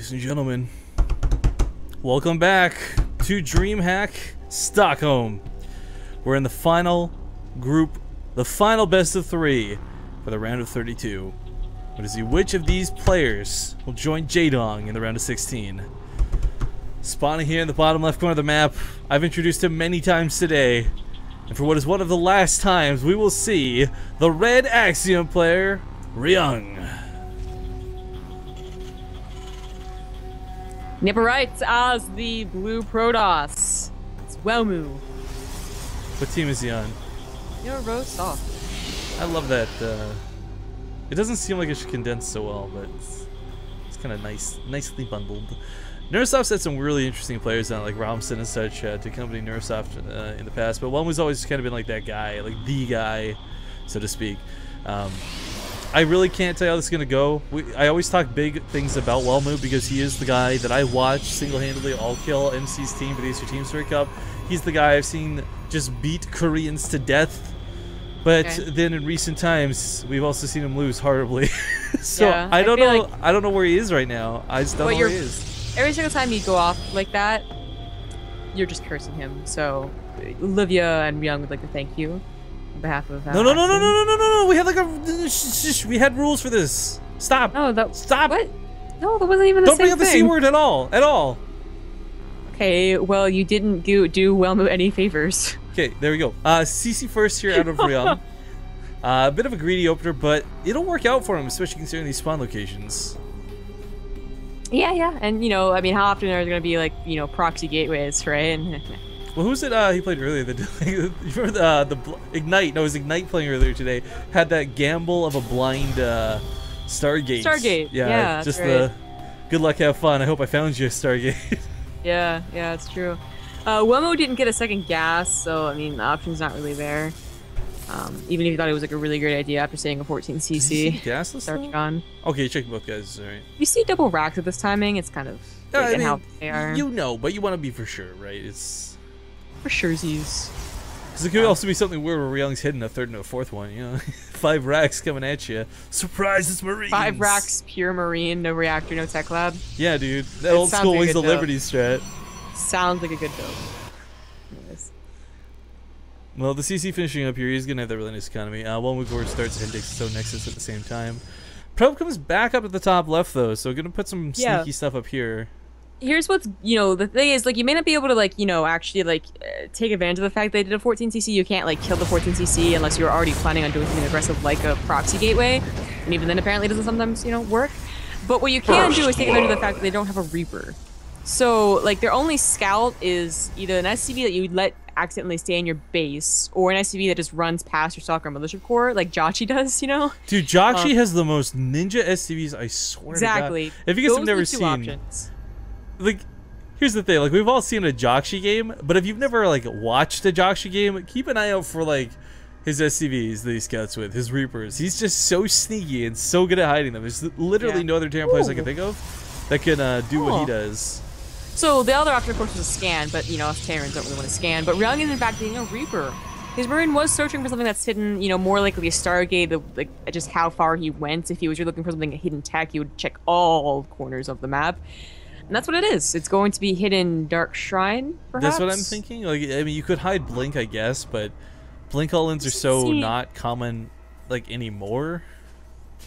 Ladies and gentlemen, welcome back to DreamHack Stockholm. We're in the final group, the final best of 3 for the round of 32. To see which of these players will join Jaedong in the round of 16. Spawning here in the bottom left corner of the map, I've introduced him many times today, and for what is one of the last times, we will see the red Axiom player, Ryung. Nipper right as the blue Protoss. It's Welmu. What team is he on? You're roast off. I love that. It doesn't seem like it should condense so well, but it's kind of nicely bundled. Nursoft's had some really interesting players on, like Romson and such, to accompany Nursoft in the past, but Welmu's always kind of been like that guy, like the guy, so to speak. I really can't tell how this is going to go. I always talk big things about Welmu because he is the guy that I watch single-handedly all-kill MC's team for the Easter Team Story Cup. He's the guy I've seen just beat Koreans to death. But then in recent times, we've also seen him lose horribly. So yeah, I don't know. Like, I don't know where he is right now. I just don't know where he is. Every single time you go off like that, you're just cursing him. So Olivia and Ryung would like to thank you on behalf of. No. We had like we had rules for this. Stop. No, stop. What? No, that wasn't even the same thing. Don't bring up the C word at all. Okay, well, you didn't do Welmu any favors. Okay, there we go. CC first here out of Ryung. A bit of a greedy opener, but it'll work out for him, especially considering these spawn locations. Yeah, and you know, I mean, how often are there going to be like, you know, proxy gateways, right? Well, who's it he played earlier? You remember the Ignite? No, it was Ignite playing earlier today. Had that gamble of a blind Stargate. Stargate. Yeah, just right. the good luck, have fun. I hope I found you a Stargate. Yeah, it's true. Welmu didn't get a second gas, so I mean the option's not really there. Even if you thought it was like a really great idea after seeing a 14cc. Gasless on. Okay, check both guys. All right. You see double racks at this timing, it's kind of I mean, how they are. You know, but you want to be for sure, right? It's for surezies. Because it could also be something weird where Ryung's hitting a third and a fourth one. You know, 5 racks coming at you. Surprise! It's Marines. 5 racks, pure Marine, no reactor, no tech lab. Yeah, dude. That old school Wings of Liberty strat. Sounds like a good build. Well, the CC finishing up here, he's going to have that really nice economy. Welmu starts Index, so Nexus at the same time. Probe comes back up at the top left, though, so going to put some sneaky stuff up here. Here's what's, you know, the thing is, like, you may not be able to, like, you know, actually, like, take advantage of the fact they did a 14cc. You can't, like, kill the 14cc unless you're already planning on doing something aggressive like a proxy gateway. And even then, apparently, it doesn't sometimes, you know, work. But what you can do is take advantage of the fact that they don't have a Reaper. So, like, their only scout is either an SCV that you would let accidentally stay in your base, or an SCV that just runs past your Stalker Militia Corps, like Jochi does, you know? Dude, Jochi has the most ninja SCVs, I swear exactly. to God. If you guys have never seen... Options. Like, here's the thing, like, we've all seen a Jochi game, but if you've never, like, watched a Jochi game, keep an eye out for, like, his SCVs that he scouts with, his Reapers. He's just so sneaky and so good at hiding them. There's literally no other Terran players I can think of that can do what he does. So the other option, of course, was a scan, but, you know, us Terrans don't really want to scan. But Ryung is, in fact, being a Reaper. His Marine was searching for something that's hidden, you know, more likely a Stargate, like, just how far he went. If he was looking for something hidden tech, he would check all corners of the map. And that's what it is. It's going to be hidden Dark Shrine, perhaps? That's what I'm thinking. Like, I mean, you could hide Blink, I guess, but Blink all-ins are so not common, like, anymore.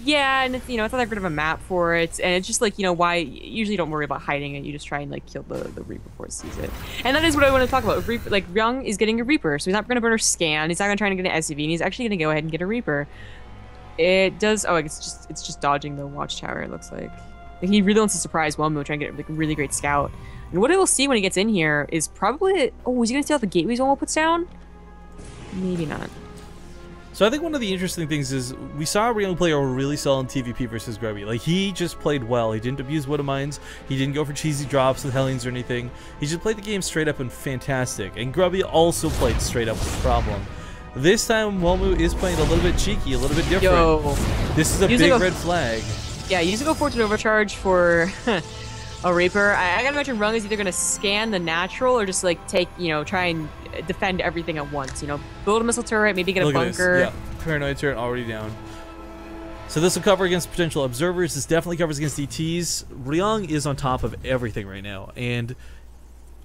Yeah, and it's, you know, it's not that great of a map for it, and it's just like, you know, why usually you don't worry about hiding it, you just try and like kill the Reaper before it sees it. And that is what I want to talk about. Reaper, like, Ryung is getting a Reaper, so he's not going to burn or scan, he's not going to try and get an SCV, and he's actually going to go ahead and get a Reaper. It does, oh, it's just dodging the watchtower, it looks like. He really wants to surprise Welmu, trying to get like a really great scout. And what he'll see when he gets in here is probably, oh, is he going to see all the gateways Welmu puts down? Maybe not. So I think one of the interesting things is we saw Ryung play a really solid TVP versus Grubby. Like, he just played well. He didn't abuse Wood of Mines. He didn't go for cheesy drops with Hellions or anything. He just played the game straight up and fantastic. And Grubby also played straight up with problem. This time, Welmu is playing a little bit cheeky, a little bit different. Yo. This is a big red flag. Yeah, using a Fortune Overcharge for a Reaper. I gotta imagine Ryung is either gonna scan the natural or just like take, you know, try and defend everything at once. You know, build a missile turret, maybe get a bunker. Yeah, paranoid turret already down. So this will cover against potential observers. This definitely covers against DTs. Ryung is on top of everything right now, and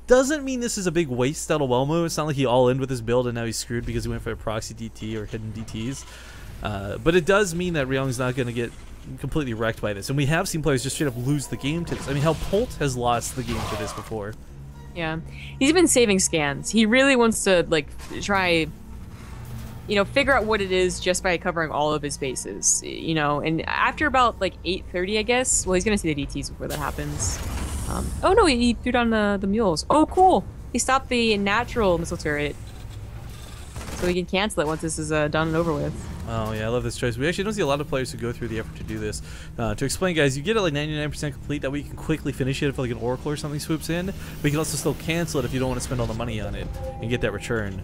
doesn't mean this is a big waste out of Welmu. It's not like he all-in with his build and now he's screwed because he went for a proxy DT or hidden DTs. But it does mean that Ryung's not going to get completely wrecked by this. And we have seen players just straight up lose the game to this. I mean, how Polt has lost the game to this before. Yeah. He's been saving scans. He really wants to, like, try, you know, figure out what it is just by covering all of his bases, you know. And after about, like, 8:30, I guess, well, he's going to see the DTs before that happens. Oh, no, he threw down the mules. Oh, cool. He stopped the natural missile turret. So we can cancel it once this is done and over with. Oh, yeah, I love this choice. We actually don't see a lot of players who go through the effort to do this. To explain, guys, you get it like 99% complete. That way you can quickly finish it if like an Oracle or something swoops in. But you can also still cancel it if you don't want to spend all the money on it and get that return.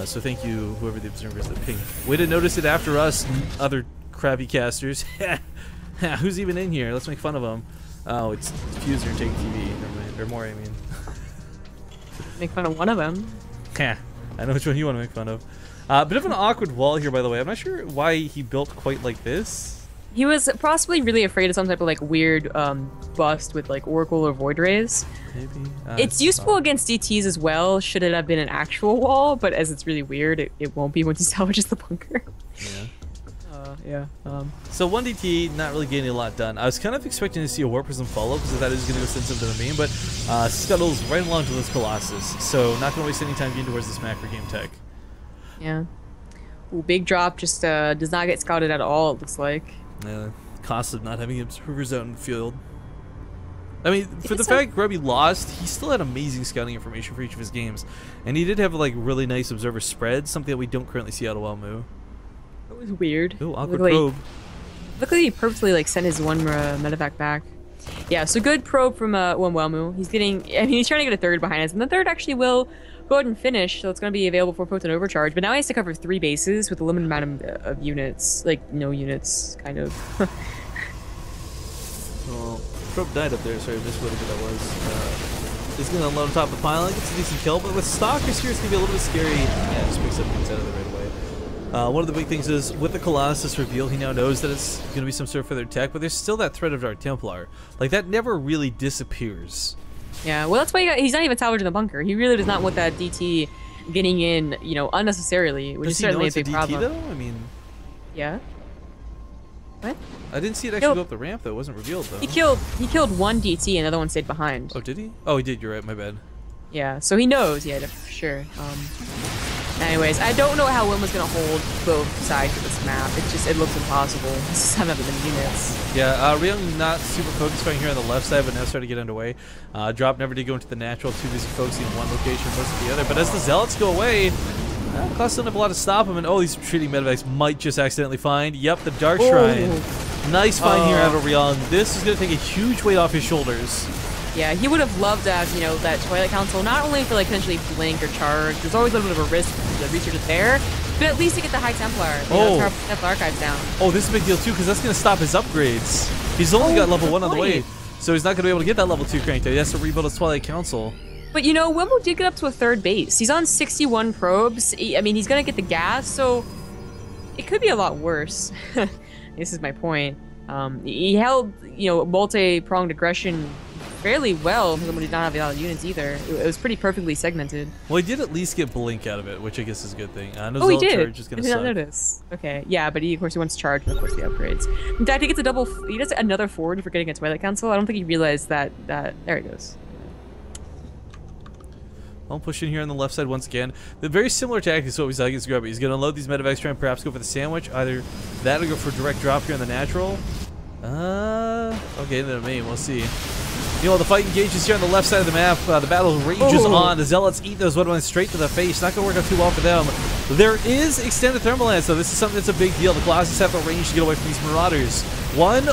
So thank you, whoever the observers that ping. Way to notice it after us, other crappy casters. Who's even in here? Let's make fun of them. Oh, it's Fuser and Take TV. Never mind. Or more, I mean. Make fun of one of them. I know which one you want to make fun of. Bit of an awkward wall here, by the way. I'm not sure why he built quite like this. He was possibly really afraid of some type of like weird bust with like Oracle or Void Rays. Maybe. It's useful against DTs as well, should it have been an actual wall, but as it's really weird, it won't be once he salvages the bunker. Yeah. Yeah. So 1 DT, not really getting a lot done. I was kind of expecting to see a Warp Prism follow because I thought he was going to go send something to the main, but scuttles right along to this Colossus. So not going to waste any time getting towards this macro game tech. Yeah. Ooh, big drop just does not get scouted at all, it looks like. Yeah, cost of not having observers out in the field. I mean, for the fact Grubby lost, he still had amazing scouting information for each of his games. And he did have like really nice observer spread, something that we don't currently see out of Welmu. It was weird. Ooh, awkward probe. Luckily, he purposely like sent his one medevac back. Yeah, so good probe from one Welmu. He's getting, I mean, he's trying to get a third behind us, and the third actually will go ahead and finish, so it's going to be available for potent overcharge. But now he has to cover 3 bases with a limited amount of units, like no units, kind of. Well, probe died up there. Sorry, I missed what that was. He's going to unload on top of the pylon. Gets a decent kill, but with stalkers here, it's going to be a little bit scary. Yeah, just picks up things out of it right away. One of the big things is, with the Colossus reveal, he now knows that it's going to be some sort of further tech, but there's still that threat of Dark Templar. Like, that never really disappears. Yeah, well, that's why he's not even salvaging the bunker. He really does not want that DT getting in, you know, unnecessarily, which is certainly a big problem. Does he know it's a DT, though? I mean... Yeah? What? I didn't see it actually go up the ramp, though. It wasn't revealed, though. He killed one DT, and the other one stayed behind. Oh, did he? Oh, he did. You're right. My bad. Yeah, so he knows, yeah, for sure. Anyways, I don't know how Wilma's gonna hold both sides of this map. It looks impossible. Just haven't been units. Yeah, Ryung not super focused right here on the left side, but now starting to get underway. Drop never did go into the natural, too busy focusing on one location versus the other. But as the Zealots go away, Klaus doesn't have a lot to stop him, and oh, these retreating medevacs might just accidentally find. Yep, the Dark Shrine. Nice find here out of Ryung. This is gonna take a huge weight off his shoulders. Yeah, he would have loved to have, you know, that Twilight Council, not only for, like, potentially blink or charge. There's always a little bit of a risk because the research is there, but at least to get the High Templar, you know, Templar Archives down. Oh, this is a big deal, too, because that's going to stop his upgrades. He's only got level 1 on the way, so he's not going to be able to get that level 2 cranked out. He has to rebuild his Twilight Council. But, you know, Welmu did get up to a 3rd base. He's on 61 probes. I mean, he's going to get the gas, so it could be a lot worse. This is my point. He held, you know, multi-pronged aggression fairly well when he did not have a lot of units either. It was pretty perfectly segmented. Well, he did at least get Blink out of it, which I guess is a good thing. Oh, he did. Charge is gonna suck. Notice. Okay, yeah, but of course he wants charge, and of course the upgrades. In fact, he gets he does another forward for getting a Twilight Council. I don't think he realized that there he goes. I'll push in here on the left side once again. The very similar tactics to what we saw against Grubby. He's going to unload these medevacs, try and perhaps go for the sandwich. Either that or go for a direct drop here on the natural. Okay, then the main. We'll see. You know, the fight engages here on the left side of the map. The battle rages on. The Zealots eat those Woodlands straight to the face. Not going to work out too well for them. There is extended thermal lance, though. This is something that's a big deal. The Colossus have the range to get away from these Marauders. One,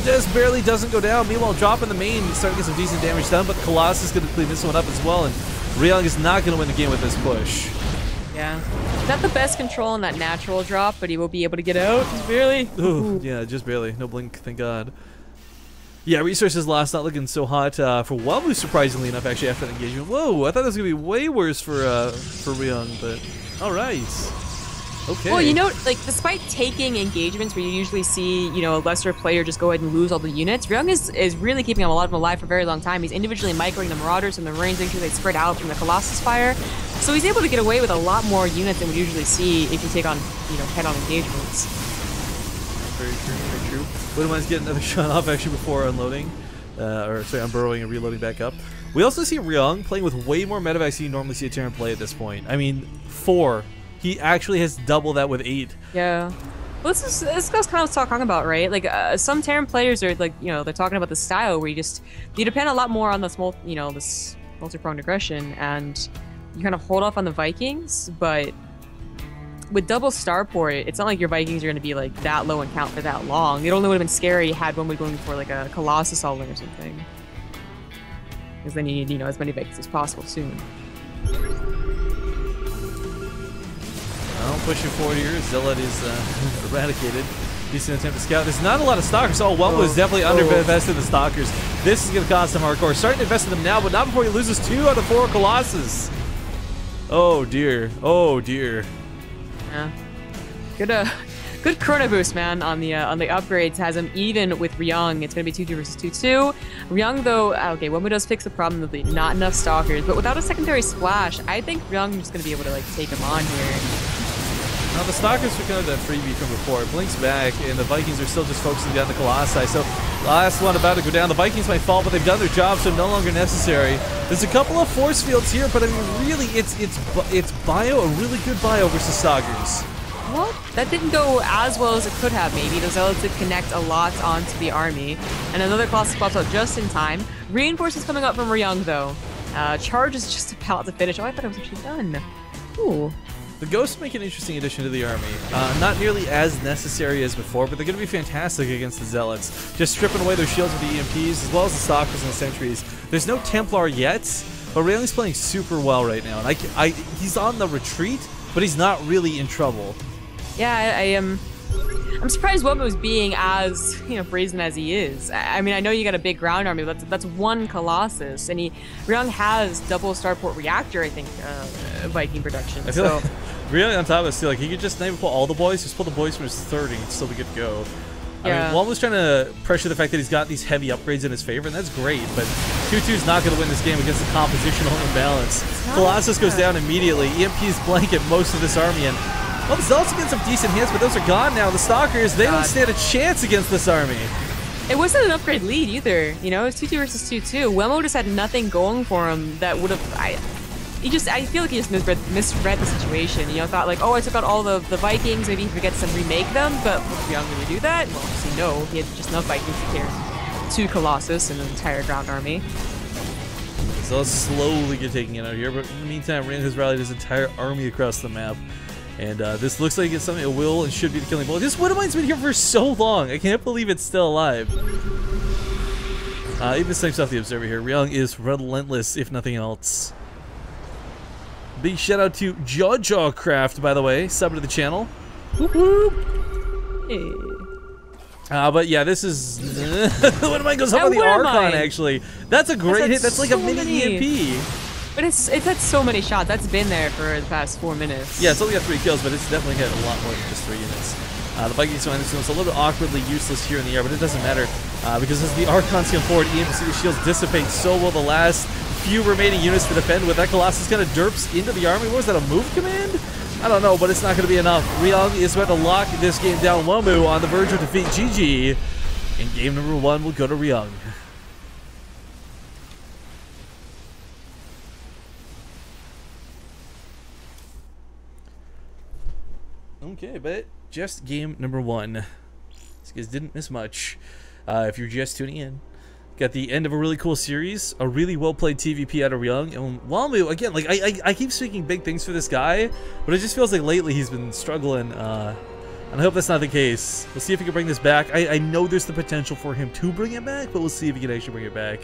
just barely doesn't go down. Meanwhile, drop in the main, starting to get some decent damage done, but the Colossus is going to clean this one up as well, and Ryung is not going to win the game with this push. Yeah. Not the best control on that natural drop, but he will be able to get out, just barely. Ooh, yeah, just barely. No blink, thank God. Yeah, resources lost, not looking so hot for Welmu, surprisingly enough, actually, after the engagement. Whoa, I thought this was going to be way worse for Ryung, but all right. Okay. Well, you know, like, despite taking engagements where you usually see, you know, a lesser player just go ahead and lose all the units, Ryung is really keeping a lot of them alive for a very long time. He's individually microing the Marauders and the Marines, making sure they spread out from the Colossus fire. So he's able to get away with a lot more units than we usually see if you take on, you know, head-on engagements. Very true, very true. Wouldn't mind getting another shot off actually before unloading. Or sorry, unburrowing and reloading back up. We also see Ryung playing with way more medevacs than you normally see a Terran play at this point. I mean, 4. He actually has double that with 8. Yeah. Well, this is kind of what I'm talking about, right? Like, some Terran players are, like, you know, they're talking about the style where you depend a lot more on this, you know, this multi-pronged aggression, and you kind of hold off on the Vikings, but with double starport, it's not like your Vikings are going to be, like, that low in count for that long. It only would have been scary had one going for, like, a Colossus all in or something. Because then you need, you know, as many Vikings as possible soon. Well, pushing forward here, Zealot is eradicated. Decent attempt to scout. There's not a lot of Stalkers. Oh, one was definitely underinvested in the Stalkers. This is going to cost him hardcore. Starting to invest in them now, but not before he loses 2 out of 4 Colossus. Oh, dear. Oh, dear. Yeah. Good chrono boost, man, on the upgrades. Has him even with Ryung. It's going to be 2-2 versus 2-2. Ryung, though, okay, Welmu does fix the problem of the not enough Stalkers, but without a secondary splash, I think Ryung is going to be able to, like, take him on here. Now the Stalkers are kind of that freebie from before. It blinks back, and the Vikings are still just focusing down the Colossi. So last one about to go down. The Vikings might fall, but they've done their job, so no longer necessary. There's a couple of force fields here, but I mean, really, it's bio, a really good bio versus Stalkers. Well, that didn't go as well as it could have, maybe. The Zealots did connect a lot onto the army. And another Colossus pops out just in time. Reinforcements coming up from Ryung, though. Charge is just about to finish. Oh, I thought it was actually done. Ooh. The Ghosts make an interesting addition to the army. Not nearly as necessary as before, but they're going to be fantastic against the Zealots. Just stripping away their shields with the EMPs, as well as the Stalkers and the Sentries. There's no Templar yet, but Ryung's playing super well right now. And he's on the retreat, but he's not really in trouble. Yeah, I'm surprised Welmu is being as, you know, brazen as he is. I mean, I know you got a big ground army, but that's one Colossus, and Ryung has double starport reactor, I think, Viking production. I feel like Ryung on top of this, like he could just maybe pull all the boys, just pull the boys from his 30 and still be good to go. Yeah. I mean, Welmu's trying to pressure the fact that he's got these heavy upgrades in his favor, and that's great, but 2-2 is not going to win this game against the compositional imbalance. Colossus goes down immediately. EMPs blanket most of this army, and well, the Zealots get some decent hits, but those are gone now. The Stalkers, they don't stand a chance against this army. It wasn't an upgrade lead either, you know? It was 2-2 versus 2-2. Welmu just had nothing going for him that would have... I feel like he just misread the situation. You know, thought like, oh, I took out all the Vikings, maybe he forgets to remake them, but would Ryung really do that? Well, obviously no. He had just enough Vikings to carry 2 Colossus and an entire ground army. The Zealots slowly get taken out here, but in the meantime, Ryung has rallied his entire army across the map. And this looks like it's something it will and should be the killing blow. This Widowmine's been here for so long. I can't believe it's still alive. Even same stuff the Observer here. Ryung is relentless, if nothing else. Big shout out to Jawcraft, by the way. Sub to the channel. Whoop whoop. Hey. But yeah, this is... Widowmine goes up on the Archon, actually. That's a great hit. That's like a mini EMP. But it's had so many shots. That's been there for the past 4 minutes. Yeah, it's only got 3 kills, but it's definitely hit a lot more than just 3 units. The Vikings find themselves a little bit awkwardly useless here in the air, but it doesn't matter because as the Archons come forward, EMP shields dissipate so will the last few remaining units to defend with. That Colossus kind of derps into the army. What was that, a move command? I don't know, but it's not going to be enough. Ryung is about to lock this game down. Welmu on the verge of defeat. GG. And game number 1 will go to Ryung. Okay, but just game number 1. These guys didn't miss much. If you're just tuning in, got the end of a really cool series, a really well-played TVP out of Ryung, and Welmu, again, like, I keep speaking big things for this guy, but it just feels like lately he's been struggling, and I hope that's not the case. We'll see if he can bring this back. I know there's the potential for him to bring it back, but we'll see if he can actually bring it back.